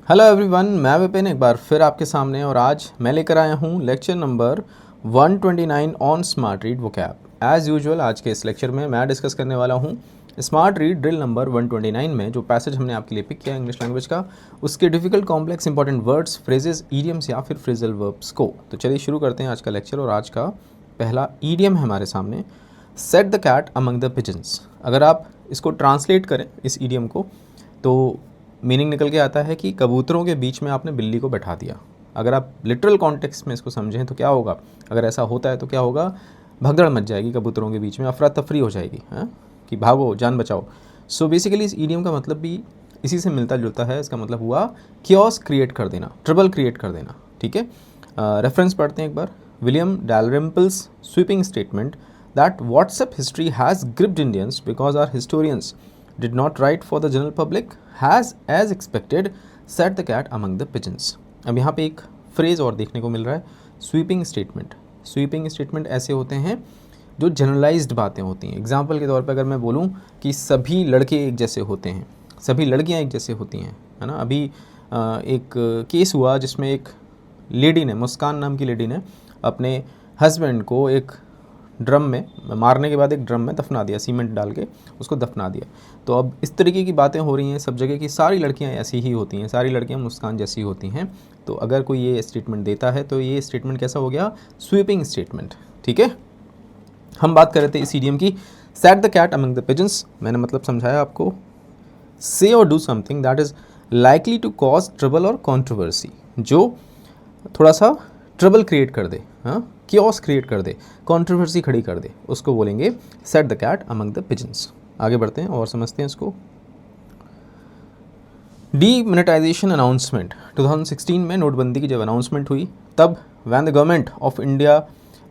Hello everyone, मैं विपिन एक बार फिर आपके सामने और आज मैं लेकर आया हूँ lecture number 129 on smart read vocab. As usual आज के इस लेक्चर में मैं डिस्कस करने वाला हूँ स्मार्ट रीड ड्रिल नंबर 129 में जो पैसेज हमने आपके लिए पिक किया इंग्लिश लैंग्वेज का, उसके difficult complex important words, phrases, idioms या फिर फ्रेजल वर्ब्स को। तो चलिए शुरू करते हैं आज का लेक्चर। और आज का पहला ईडियम है हमारे सामने, set the cat among the pigeons. अगर आप इसको ट्रांसलेट करें इस ईडियम को तो मीनिंग निकल के आता है कि कबूतरों के बीच में आपने बिल्ली को बैठा दिया। अगर आप लिटरल कॉन्टेक्स्ट में इसको समझें तो क्या होगा, अगर ऐसा होता है तो क्या होगा, भगदड़ मच जाएगी कबूतरों के बीच में, अफरा तफरी हो जाएगी कि भागो जान बचाओ। सो बेसिकली इस ईडियम का मतलब भी इसी से मिलता जुलता है। इसका मतलब हुआ क्योस क्रिएट कर देना, ट्रबल क्रिएट कर देना। ठीक है, रेफरेंस पढ़ते हैं एक बार। William Dalrymple's sweeping statement that WhatsApp history has gripped Indians because are historians did not write for the general public has as expected set the cat among the pigeons। अब यहाँ पे एक फ्रेज़ और देखने को मिल रहा है, स्वीपिंग स्टेटमेंट। स्वीपिंग स्टेटमेंट ऐसे होते हैं जो जनरलाइज्ड बातें होती हैं। एग्जाम्पल के तौर पे अगर मैं बोलूँ कि सभी लड़के एक जैसे होते हैं, सभी लड़कियाँ एक जैसे होती हैं, है ना। अभी एक केस हुआ जिसमें एक लेडी ने, मुस्कान नाम की लेडी ने अपने हस्बैंड को एक ड्रम में मारने के बाद एक ड्रम में दफना दिया, सीमेंट डाल के उसको दफना दिया। तो अब इस तरीके की बातें हो रही हैं सब जगह कि सारी लड़कियां ऐसी ही होती हैं, सारी लड़कियां मुस्कान जैसी होती हैं। तो अगर कोई ये स्टेटमेंट देता है तो ये स्टेटमेंट कैसा हो गया, स्वीपिंग स्टेटमेंट। ठीक है, हम बात कर रहे थे इस इडियम की, set the cat among the pigeons. मैंने मतलब समझाया आपको, say or do something that is likely to cause trouble or controversy, जो थोड़ा सा ट्रबल क्रिएट कर दे, क्योस क्रिएट कर दे, कंट्रोवर्सी खड़ी कर दे, उसको बोलेंगे set the cat among the pigeons. आगे बढ़ते हैं और समझते हैं इसको। डीमोनेटाइजेशन अनाउंसमेंट 2016 में नोटबंदी की जब अनाउंसमेंट हुई तब when the government of India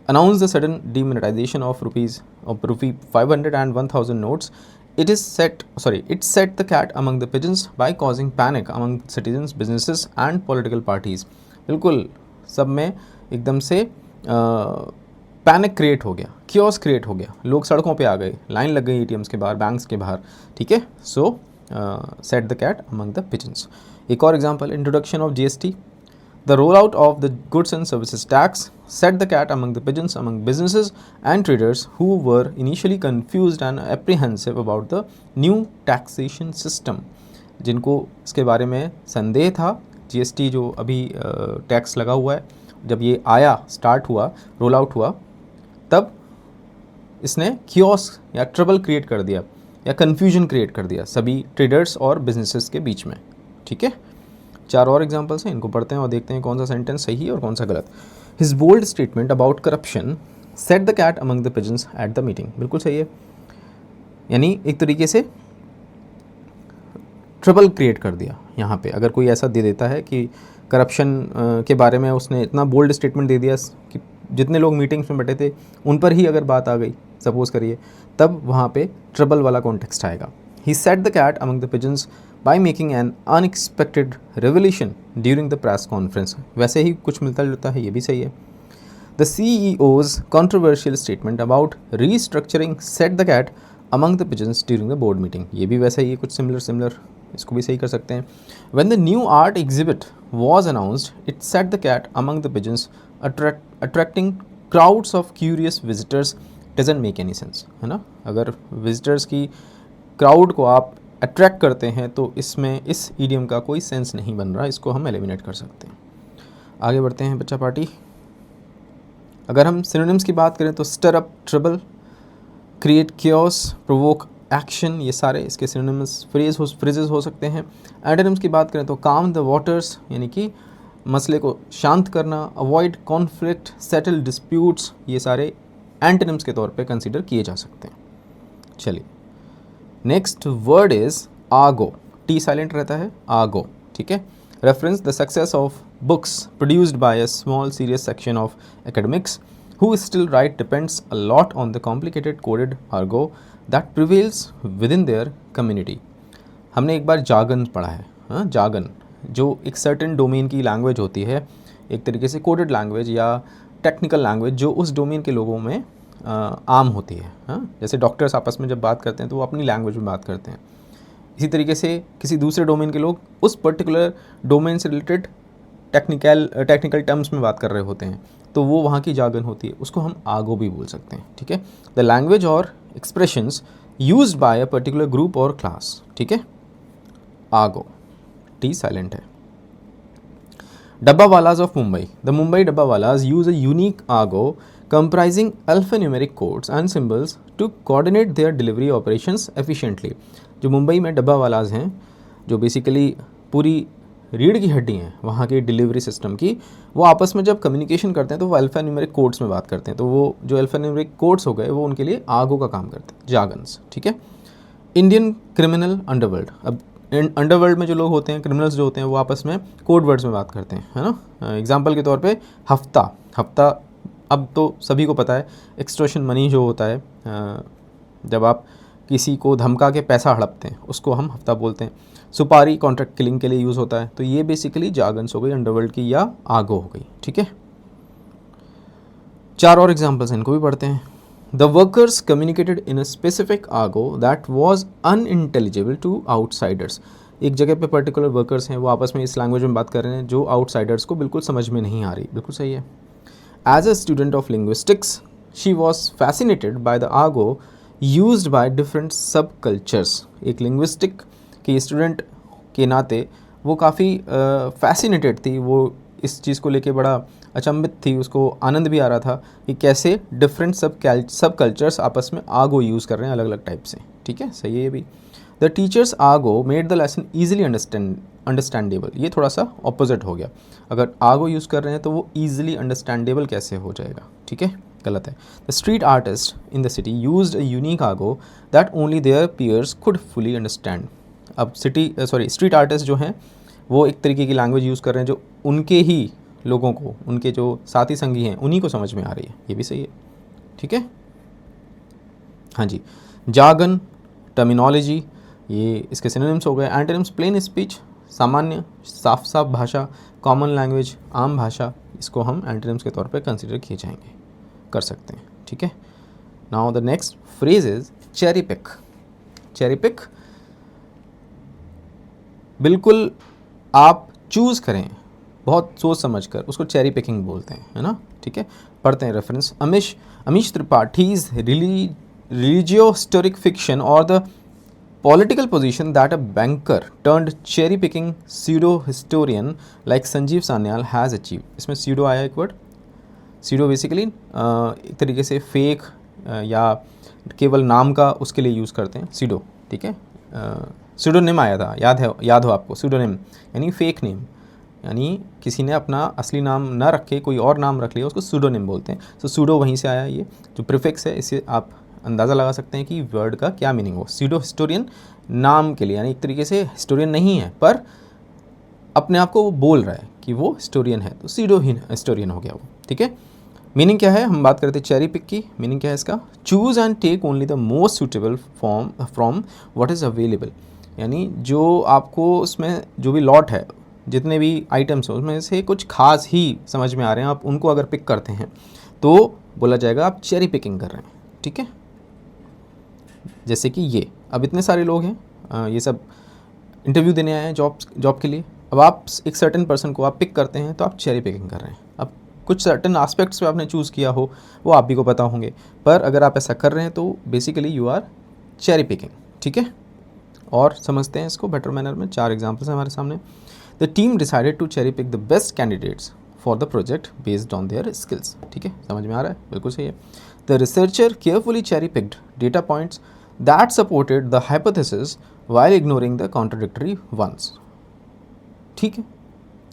announce the sudden demonetisation of rupee 500 and 1000 notes, it set the cat among the pigeons by causing panic among citizens, businesses and political parties। बिल्कुल सब में एकदम से पैनिक क्रिएट हो गया, chaos create हो गया, लोग सड़कों पे आ गए, लाइन लग गई एटीएम्स के बाहर, बैंक्स के बाहर। ठीक है, so set the cat among the pigeons. एक और example, introduction of GST, the roll out of the goods and services tax set the cat among the pigeons among businesses and traders who were initially confused and apprehensive about the new taxation system. जिनको इसके बारे में संदेह था, GST जो अभी tax लगा हुआ है, जब ये आया, स्टार्ट हुआ, रोल आउट हुआ, तब इसने क्योस या ट्रबल क्रिएट कर दिया या कन्फ्यूजन क्रिएट कर दिया सभी ट्रेडर्स और बिजनेसेस के बीच में। ठीक है, चार और एग्जांपल्स हैं, इनको पढ़ते हैं और देखते हैं कौन सा सेंटेंस सही है और कौन सा गलत। His bold statement about corruption set the cat among the pigeons at the meeting. बिल्कुल सही है, यानी एक तरीके से ट्रबल क्रिएट कर दिया। यहाँ पे अगर कोई ऐसा दे देता है कि करप्शन के बारे में उसने इतना बोल्ड स्टेटमेंट दे दिया कि जितने लोग मीटिंग्स में बैठे थे उन पर ही अगर बात आ गई, सपोज करिए, तब वहाँ पे ट्रबल वाला कॉन्टेक्स्ट आएगा। He set the cat among the pigeons by making an unexpected revolution during the press conference. वैसे ही कुछ मिलता जुलता है, ये भी सही है। The CEO's controversial statement about restructuring set the cat among the pigeons during the board meeting। ये भी वैसा ही है, कुछ सिमिलर, इसको भी सही कर सकते हैं। When the new art exhibit was announced, it set the cat among the pigeons, attracting crowds of curious visitors। Doesn't make any sense, है ना। अगर विजिटर्स की क्राउड को आप अट्रैक्ट करते हैं तो इसमें इस ईडियम का कोई सेंस नहीं बन रहा, इसको हम एलिमिनेट कर सकते हैं। आगे बढ़ते हैं बच्चा पार्टी। अगर हम सिनोनिम्स की बात करें तो stir up trouble, create chaos, provoke action, ये सारे इसके सिनोनिम्स फ्रेजेस हो सकते हैं। एंटोनिम्स की बात करें तो काम द वाटर्स, यानी कि मसले को शांत करना, अवॉइड कॉन्फ्लिक्ट, सेटल डिस्प्यूट्स, ये सारे एंटोनिम्स के तौर पे कंसीडर किए जा सकते हैं। चलिए, नेक्स्ट वर्ड इज आगो। टी साइलेंट रहता है, आगो। ठीक है, reference the success of books produced by a small serious section of academics who still write depends a lot on the complicated coded argot that prevails within their community। हमने एक बार जागन पढ़ा है, जागन जो एक सर्टेन डोमेन की language होती है, एक तरीके से कोडेड लैंग्वेज या टेक्निकल लैंग्वेज जो उस डोमेन के लोगों में आम होती है। जैसे डॉक्टर्स आपस में जब बात करते हैं तो वो अपनी लैंग्वेज में बात करते हैं, इसी तरीके से किसी दूसरे डोमेन के लोग उस पर्टिकुलर डोमेन से रिलेटेड टेक्निकल टर्म्स में बात कर रहे होते हैं, तो वो वहाँ की जार्गन होती है, उसको हम आगो भी बोल सकते हैं। ठीक है, द लैंग्वेज और expressions used by a particular group और क्लास। ठीक है, आगो, टी साइलेंट है। Dabbawalas of Mumbai. The Mumbai Dabbawalas use a unique argot comprising alphanumeric codes and symbols to coordinate their delivery operations efficiently. जो मुंबई में डब्बावालाज हैं, जो बेसिकली पूरी रीढ़ की हड्डी हैं वहाँ के डिलीवरी सिस्टम की, वो आपस में जब कम्युनिकेशन करते हैं तो वो अल्फ़ान्यूमेरिक कोड्स में बात करते हैं। तो वो जो अल्फ़ान्यूमेरिक कोड्स हो गए वो उनके लिए आगो का काम करते हैं, जार्गन्स। ठीक है, इंडियन क्रिमिनल अंडरवर्ल्ड। अब अंडरवर्ल्ड में जो लोग होते हैं, क्रिमिनल्स जो होते हैं, वो आपस में कोड वर्ड्स में बात करते हैं, है ना। एग्जांपल के तौर पे हफ्ता अब तो सभी को पता है, एक्सटॉर्शन मनी जो होता है, जब आप किसी को धमका के पैसा हड़पते हैं उसको हम हफ्ता बोलते हैं। सुपारी कॉन्ट्रैक्ट किलिंग के लिए यूज़ होता है। तो ये बेसिकली जार्गन्स हो गई अंडरवर्ल्ड की या आगो हो गई। ठीक है, 4 और एग्जाम्पल्स इनको भी पढ़ते हैं। The workers communicated in a specific argot that was unintelligible to outsiders. एक जगह पे पर्टिकुलर वर्कर्स हैं, वो आपस में इस लैंग्वेज में बात कर रहे हैं जो आउटसाइडर्स को बिल्कुल समझ में नहीं आ रही। बिल्कुल सही है। As a student of linguistics, she was fascinated by the argot used by different subcultures. एक लिंग्विस्टिक की स्टूडेंट के नाते वो काफ़ी फैसिनेटेड थी, वो इस चीज़ को लेके बड़ा अचंभित थी, उसको आनंद भी आ रहा था कि कैसे डिफरेंट सब कल्चर्स आपस में आगो यूज़ कर रहे हैं अलग अलग टाइप से। ठीक है, सही है ये भी। द टीचर्स आगो made the lesson easily understandable. ये थोड़ा सा ऑपोजिट हो गया, अगर आगो यूज़ कर रहे हैं तो वो ईजिली अंडरस्टैंडेबल कैसे हो जाएगा। ठीक है, गलत है। The street artist in the city used a unique आगो that only their peers could fully understand. अब स्ट्रीट आर्टिस्ट जो हैं वो एक तरीके की लैंग्वेज यूज़ कर रहे हैं जो उनके ही लोगों को, उनके जो साथी संगी हैं उन्हीं को समझ में आ रही है। ये भी सही है। ठीक है, हाँ जी। जार्गन, टर्मिनोलॉजी, ये इसके सिनोनिम्स हो गए। एंटोनिम्स, प्लेन स्पीच, सामान्य साफ भाषा, कॉमन लैंग्वेज, आम भाषा, इसको हम एंटोनिम्स के तौर पे कंसिडर किए जाएंगे, कर सकते हैं। ठीक है, now the next phrase is cherry pick. Cherry pick बिल्कुल आप चूज़ करें बहुत सोच समझ कर, उसको चेरी पिकिंग बोलते हैं, है ना। ठीक है, पढ़ते हैं reference. Amish Tripathi's religio historic fiction और the political position that a banker turned cherry picking pseudo historian like Sanjeev Sanyal has achieve. इसमें सीडो आया एक वर्ड। सीडो बेसिकली एक तरीके से फेक या केवल नाम का उसके लिए यूज़ करते हैं सीडो। ठीक है, सीडोनिम आया था, याद हो आपको। सीडोनिम यानी फेक नेम, यानी किसी ने अपना असली नाम ना रख के कोई और नाम रख लिया, उसको सूडोनिम बोलते हैं। तो सूडो वहीं से आया। ये जो प्रीफिक्स है इससे आप अंदाज़ा लगा सकते हैं कि वर्ड का क्या मीनिंग हो। सीडो हिस्टोरियन नाम के लिए, यानी एक तरीके से हिस्टोरियन नहीं है पर अपने आप को वो बोल रहा है कि वो हिस्टोरियन है, तो सीडो ही हिस्टोरियन हो गया वो। ठीक है, मीनिंग क्या है, हम बात करते हैं चेरी पिक की। मीनिंग क्या है इसका, choose and take only the most suitable from what is available. यानी जो आपको उसमें जो भी लॉट है, जितने भी आइटम्स हैं उसमें से कुछ खास ही समझ में आ रहे हैं, आप उनको अगर पिक करते हैं तो बोला जाएगा आप चेरी पिकिंग कर रहे हैं। ठीक है, जैसे कि ये अब इतने सारे लोग हैं, ये सब इंटरव्यू देने आए हैं जॉब के लिए। अब आप एक सर्टेन पर्सन को आप पिक करते हैं तो आप चेरी पिकिंग कर रहे हैं। अब कुछ सर्टेन एस्पेक्ट्स पे आपने चूज़ किया हो वो आप भी को पता होंगे, पर अगर आप ऐसा कर रहे हैं तो basically you are cherry picking. ठीक है, और समझते हैं इसको बेटर मैनर में। 4 एग्जाम्पल्स हैं हमारे सामने। The team decided to cherry pick the best candidates for the project based on their skills. ठीक है, समझ में आ रहा है, बिल्कुल सही है। The researcher carefully cherry picked data points that supported the hypothesis while ignoring the contradictory ones. ठीक है,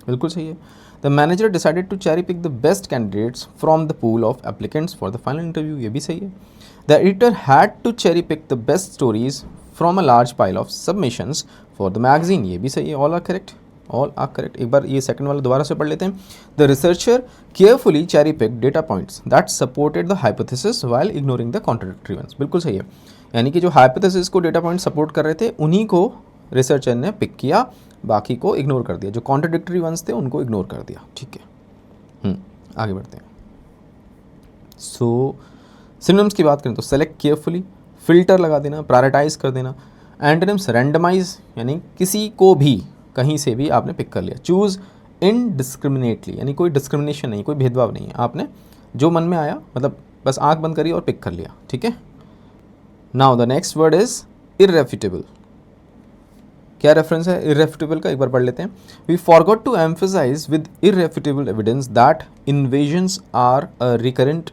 बिल्कुल सही है। The manager decided to cherry pick the best candidates from the pool of applicants for the final interview. ये भी सही है। The editor had to cherry pick the best stories from a large pile of submissions for the magazine. ये भी सही है। All are correct. All are correct. एक बार ये सेकंड वाला दोबारा से पढ़ लेते हैं। The researcher carefully cherry pick data points that supported the hypothesis while ignoring the contradictory ones. बिल्कुल सही है, यानी कि जो हाइपोथेसिस को डेटा पॉइंट सपोर्ट कर रहे थे उन्हीं को रिसर्चर ने पिक किया, बाकी को इग्नोर कर दिया। जो कॉन्ट्राडिक्टरी वंस थे उनको इग्नोर कर दिया। ठीक है, आगे बढ़ते हैं। सो सिनोनिम्स की बात करें तो सेलेक्ट केयरफुली, फिल्टर लगा देना, प्रायोरिटाइज कर देना, एंटोनिम्स रैंडमाइज यानी किसी को भी कहीं से भी आपने पिक कर लिया। चूज़ इनडिस्क्रिमिनेटली यानी कोई डिस्क्रिमिनेशन नहीं, कोई भेदभाव नहीं है, आपने जो मन में आया मतलब बस आंख बंद करी और पिक कर लिया, ठीक है। Now the next word is irrefutable. क्या रेफरेंस है इररेफ्यूटेबल का, एक बार पढ़ लेते हैं। We forgot to emphasize with irrefutable evidence that invasions are a recurrent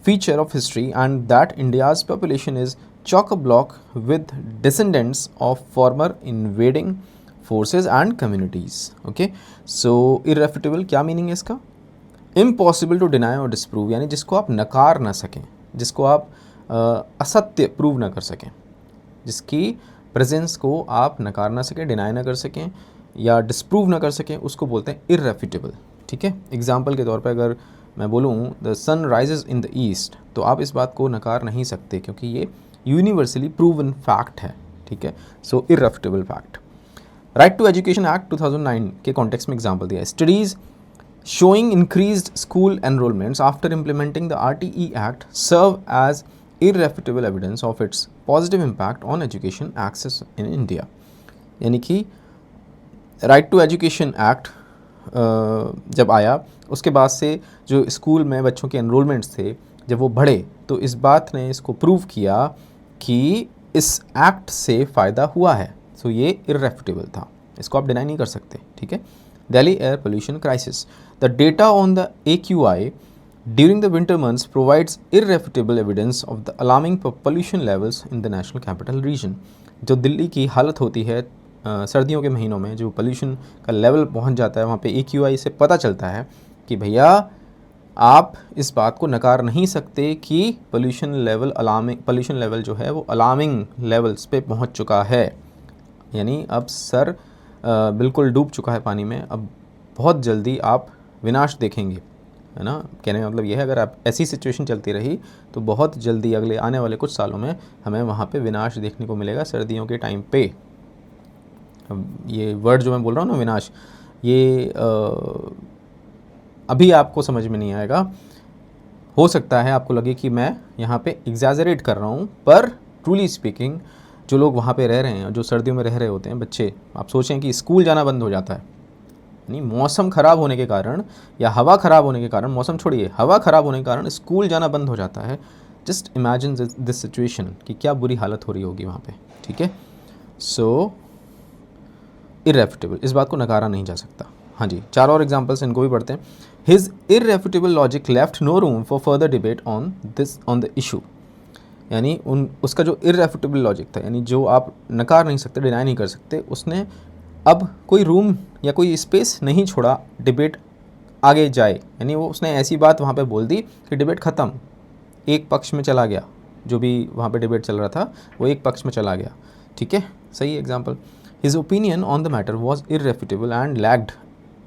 feature of history and that India's population is chock-a-block with descendants of former invading forces and communities. Okay, so irrefutable क्या meaning है इसका? Impossible to deny और disprove यानी जिसको आप नकार ना सकें, जिसको आप असत्य प्रूव ना कर सकें, जिसकी प्रेजेंस को आप नकार ना सकें, डिनाई ना कर सकें या डिसप्रूव ना कर सकें, उसको बोलते हैं इररेफ्यूटेबल, ठीक है। एग्जाम्पल के तौर पर अगर मैं बोलूँ the sun rises in the east, तो आप इस बात को नकार नहीं सकते क्योंकि ये यूनिवर्सली प्रूवन फैक्ट है, ठीक है। So irrefutable fact. Right to education act 2009 के कॉन्टेक्स्ट में एग्जाम्पल दिया है। Studies showing increased school enrollments after implementing the RTE Act serve as irrefutable evidence of its positive impact on education access in India। यानी कि right to education act जब आया उसके बाद से जो स्कूल में बच्चों के एनरोलमेंट्स थे जब वो बढ़े, तो इस बात ने इसको प्रूव किया कि इस एक्ट से फ़ायदा हुआ है। सो ये इररेफ्यूटेबल था, इसको आप डिनाई नहीं कर सकते, ठीक है। Delhi air pollution crisis. The data on the AQI during the winter months provides irrefutable evidence of the alarming pollution levels in the national capital region. जो दिल्ली की हालत होती है सर्दियों के महीनों में, जो पोल्यूशन का लेवल पहुंच जाता है, वहाँ पे AQI से पता चलता है कि भैया आप इस बात को नकार नहीं सकते कि पोल्यूशन लेवल जो है वो अलार्मिंग लेवल्स पे पहुँच चुका है। यानी अब सर बिल्कुल डूब चुका है पानी में, अब बहुत जल्दी आप विनाश देखेंगे, है ना। कहने का मतलब यह है अगर आप ऐसी सिचुएशन चलती रही तो बहुत जल्दी अगले आने वाले कुछ सालों में हमें वहाँ पे विनाश देखने को मिलेगा सर्दियों के टाइम पे। अब ये वर्ड जो मैं बोल रहा हूँ ना विनाश, ये अभी आपको समझ में नहीं आएगा, हो सकता है आपको लगे कि मैं यहाँ पे एग्जैजरेट कर रहा हूँ, पर ट्रूली स्पीकिंग जो लोग वहाँ पे रह रहे हैं, जो सर्दियों में रह रहे होते हैं बच्चे, आप सोचें कि स्कूल जाना बंद हो जाता है, यानी मौसम ख़राब होने के कारण या हवा ख़राब होने के कारण, मौसम छोड़िए हवा ख़राब होने के कारण स्कूल जाना बंद हो जाता है। जस्ट इमेजिन दिस सिचुएशन कि क्या बुरी हालत हो रही होगी वहाँ पे, ठीक है। सो इररेफ्यूटेबल, इस बात को नकारा नहीं जा सकता। हाँ जी, 4 और एग्जाम्पल्स इनको भी पढ़ते हैं। His irrefutable logic left no room for further debate on the issue. यानी उसका जो इररेफ्यूटेबल लॉजिक था, यानी जो आप नकार नहीं सकते, डिनाई नहीं कर सकते, उसने अब कोई रूम या कोई स्पेस नहीं छोड़ा डिबेट आगे जाए। यानी वो उसने ऐसी बात वहाँ पे बोल दी कि डिबेट ख़त्म, एक पक्ष में चला गया, जो भी वहाँ पे डिबेट चल रहा था वो एक पक्ष में चला गया, ठीक है। सही example. His opinion on the matter was irrefutable and lacked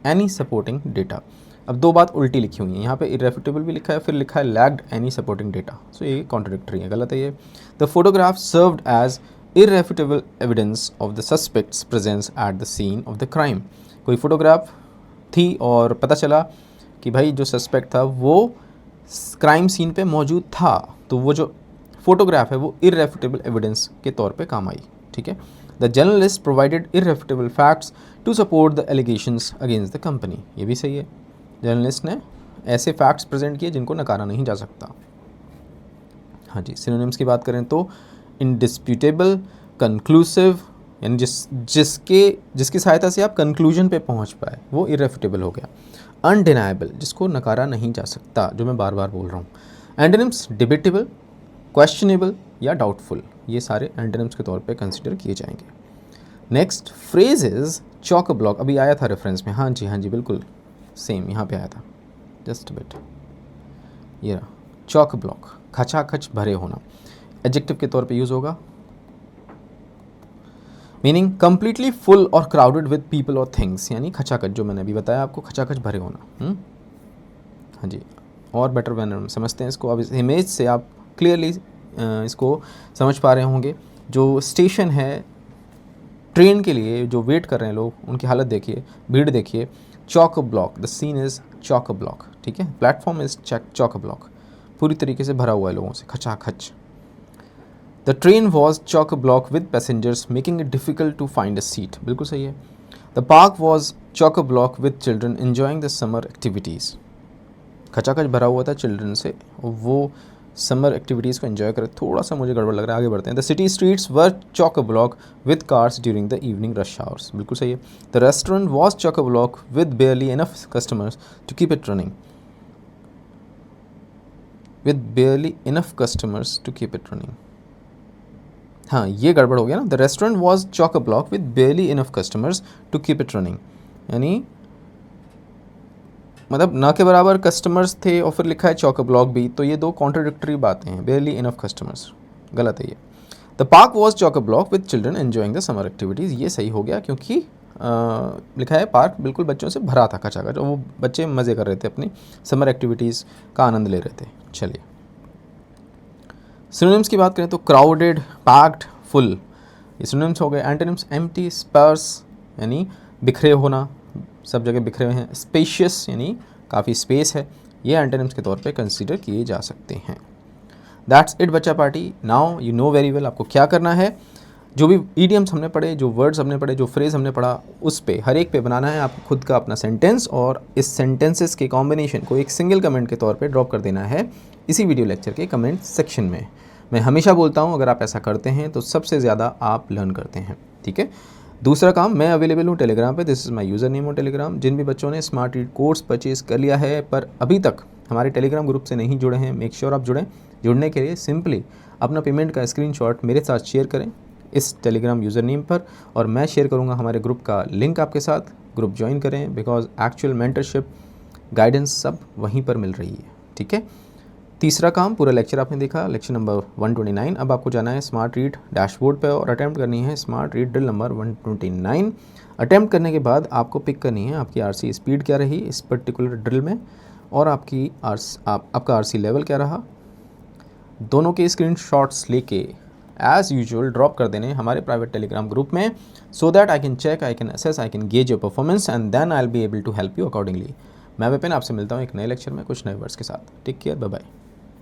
any supporting data. अब 2 बात उल्टी लिखी हुई हैं, यहाँ पे इररेफ्यूटेबल भी लिखा है, फिर लिखा है lacked any supporting data. So ये कॉन्ट्रडिक्टरी है, गलत है ये। The photograph served as irrefutable evidence of the suspect's presence at the scene of the crime. कोई फोटोग्राफ थी और पता चला कि भाई जो सस्पेक्ट था वो क्राइम सीन पे मौजूद था, तो वो जो फोटोग्राफ है वो इररेफ्यूटेबल एविडेंस के तौर पे काम आई, ठीक है। The journalist provided irrefutable facts to support the allegations against the company. ये भी सही है, जर्नलिस्ट ने ऐसे फैक्ट्स प्रेजेंट किए जिनको नकारा नहीं जा सकता। हाँ जी, सिनोनिम्स की बात करें तो इंडिस्प्यूटेबल, कंक्लूसिव, यानी जिसकी सहायता से आप कंक्लूजन पे पहुंच पाए वो इररेफ्यूटेबल हो गया। अनडिनाएबल, जिसको नकारा नहीं जा सकता, जो मैं बार बार बोल रहा हूँ। एंटोनिम्स डिबेटेबल, क्वेश्चनेबल या डाउटफुल, ये सारे एंटोनिम्स के तौर पे कंसिडर किए जाएंगे। Next phrase is chalk a block. अभी आया था रेफरेंस में, हाँ जी बिल्कुल सेम यहाँ पे आया था, जस्ट बिट, ये रहा चॉक ब्लॉक, खचाखच भरे होना। एडजेक्टिव के तौर पे यूज़ होगा, मीनिंग कंप्लीटली फुल और क्राउडेड विद पीपल और थिंग्स, यानी खचाखच, जो मैंने अभी बताया आपको, खचाखच भरे होना। हाँ जी, और बेटर मैनर में समझते हैं इसको। अब इस इमेज से आप क्लियरली इसको समझ पा रहे होंगे। जो स्टेशन है ट्रेन के लिए जो वेट कर रहे हैं लोग, उनकी हालत देखिए, भीड़ देखिए। Chock block, the scene is chock block, ठीक है। प्लेटफॉर्म इज चॉक ब्लॉक, पूरी तरीके से भरा हुआ है लोगों से, खचाखच। The train was chock block with passengers making it difficult to find a seat, बिल्कुल सही है। The park was chock block with children enjoying the summer activities, खचाखच भरा हुआ था चिल्ड्रन से, वो समर एक्टिविटीज़ को एंजॉय करें। थोड़ा सा मुझे गड़बड़ लग रहा है, आगे बढ़ते हैं। The city streets were chock block with cars during the evening rush hours, बिल्कुल सही है। The restaurant was chock block with barely enough customers to keep it running, with barely enough customers to keep it running, हाँ ये गड़बड़ हो गया ना। The restaurant was chock block with barely enough customers to keep it running, यानी मतलब ना के बराबर कस्टमर्स थे और फिर लिखा है चॉक ब्लॉक भी, तो ये दो कॉन्ट्राडिक्टरी बातें हैं। बेयरली इनफ कस्टमर्स गलत है ये। The park was chock block with children enjoying the summer activities, ये सही हो गया क्योंकि लिखा है पार्क बिल्कुल बच्चों से भरा था खचाखच, और वो बच्चे मज़े कर रहे थे, अपनी समर एक्टिविटीज़ का आनंद ले रहे थे। चलिए सिनोनिम्स की बात करें तो क्राउडेड, पैक्ड, फुल, ये सिनोनिम्स हो गए। एंटोनिम्स एम्प्टी, स्पर्स यानी बिखरे होना, सब जगह बिखरे हुए हैं। स्पेशियस यानी काफ़ी स्पेस है, ये एंटोनिम्स के तौर पे कंसीडर किए जा सकते हैं। दैट्स इट बच्चा party, now you know very well आपको क्या करना है। जो भी ईडियम्स हमने पढ़े, जो वर्ड्स हमने पढ़े, जो फ्रेज़ हमने पढ़ा, उस पे हर एक पे बनाना है आपको खुद का अपना सेंटेंस, और इस सेंटेंसेस के कॉम्बिनेशन को एक सिंगल कमेंट के तौर पे ड्रॉप कर देना है इसी वीडियो लेक्चर के कमेंट सेक्शन में। मैं हमेशा बोलता हूँ अगर आप ऐसा करते हैं तो सबसे ज़्यादा आप लर्न करते हैं, ठीक है। दूसरा काम, मैं अवेलेबल हूँ टेलीग्राम पे, this is my user name on Telegram. जिन भी बच्चों ने स्मार्ट रीड कोर्स परचेज़ कर लिया है पर अभी तक हमारे टेलीग्राम ग्रुप से नहीं जुड़े हैं, मेक श्योर आप जुड़ें। जुड़ने के लिए सिंपली अपना पेमेंट का स्क्रीनशॉट मेरे साथ शेयर करें इस टेलीग्राम यूज़र नेम पर, और मैं शेयर करूँगा हमारे ग्रुप का लिंक आपके साथ। ग्रुप ज्वाइन करें, बिकॉज एक्चुअल मेंटरशिप गाइडेंस सब वहीं पर मिल रही है, ठीक है। तीसरा काम, पूरा लेक्चर आपने देखा, लेक्चर नंबर 129। अब आपको जाना है स्मार्ट रीड डैशबोर्ड पर और अटैम्प्ट करनी है smart read drill number 129। Attempt करने के बाद आपको पिक करनी है आपकी आरसी स्पीड क्या रही इस पर्टिकुलर ड्रिल में, और आपकी आपका आरसी लेवल क्या रहा। दोनों के स्क्रीनशॉट्स लेके एज यूजुअल ड्रॉप कर देने हमारे प्राइवेट टेलीग्राम ग्रुप में, so that I can check, I can assess, I can gauge your performance and then I will be able to help you accordingly. मैं विपिन आपसे मिलता हूँ एक नए लेक्चर में कुछ नए वर्ड्स के साथ। Take care, bye bye.